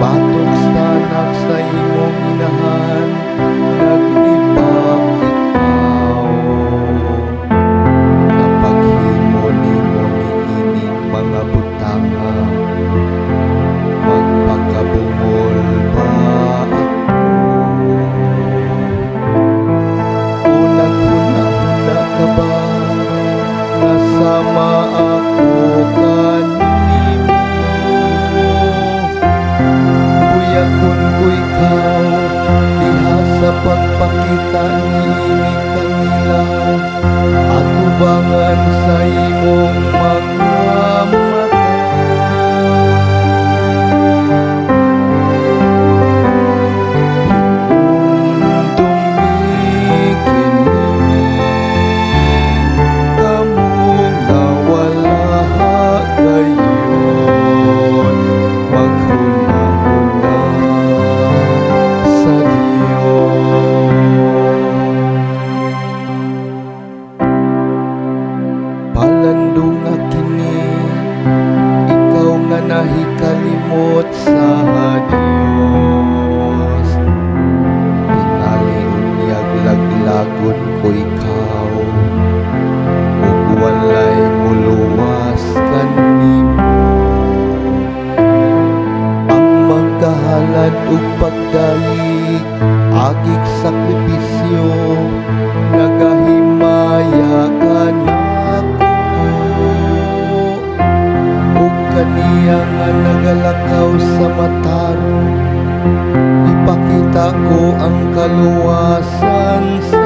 batok sa anak sa imong inahan, naglibak ikaw. Napaghimo nimo niining mga butanga, magpakabungol ba ako? O naghuna-huna ka ba, nasama ako kanimo? Buyakon ko ikaw, diha sa pagpakita niini kanila, atubangan sa imong mga mata. Palandong nga kini, ikaw nga nahikalimot sa Dios. Tingali unyag laglagon ko ikaw, ug walay muluwas kanimo. Ang magkahalad ug pagdayeg, agik sakripisyo, nagahimaya ka na. Kaniya nga nagalakaw sa mataro, ipakita ko ang kaluwasan sa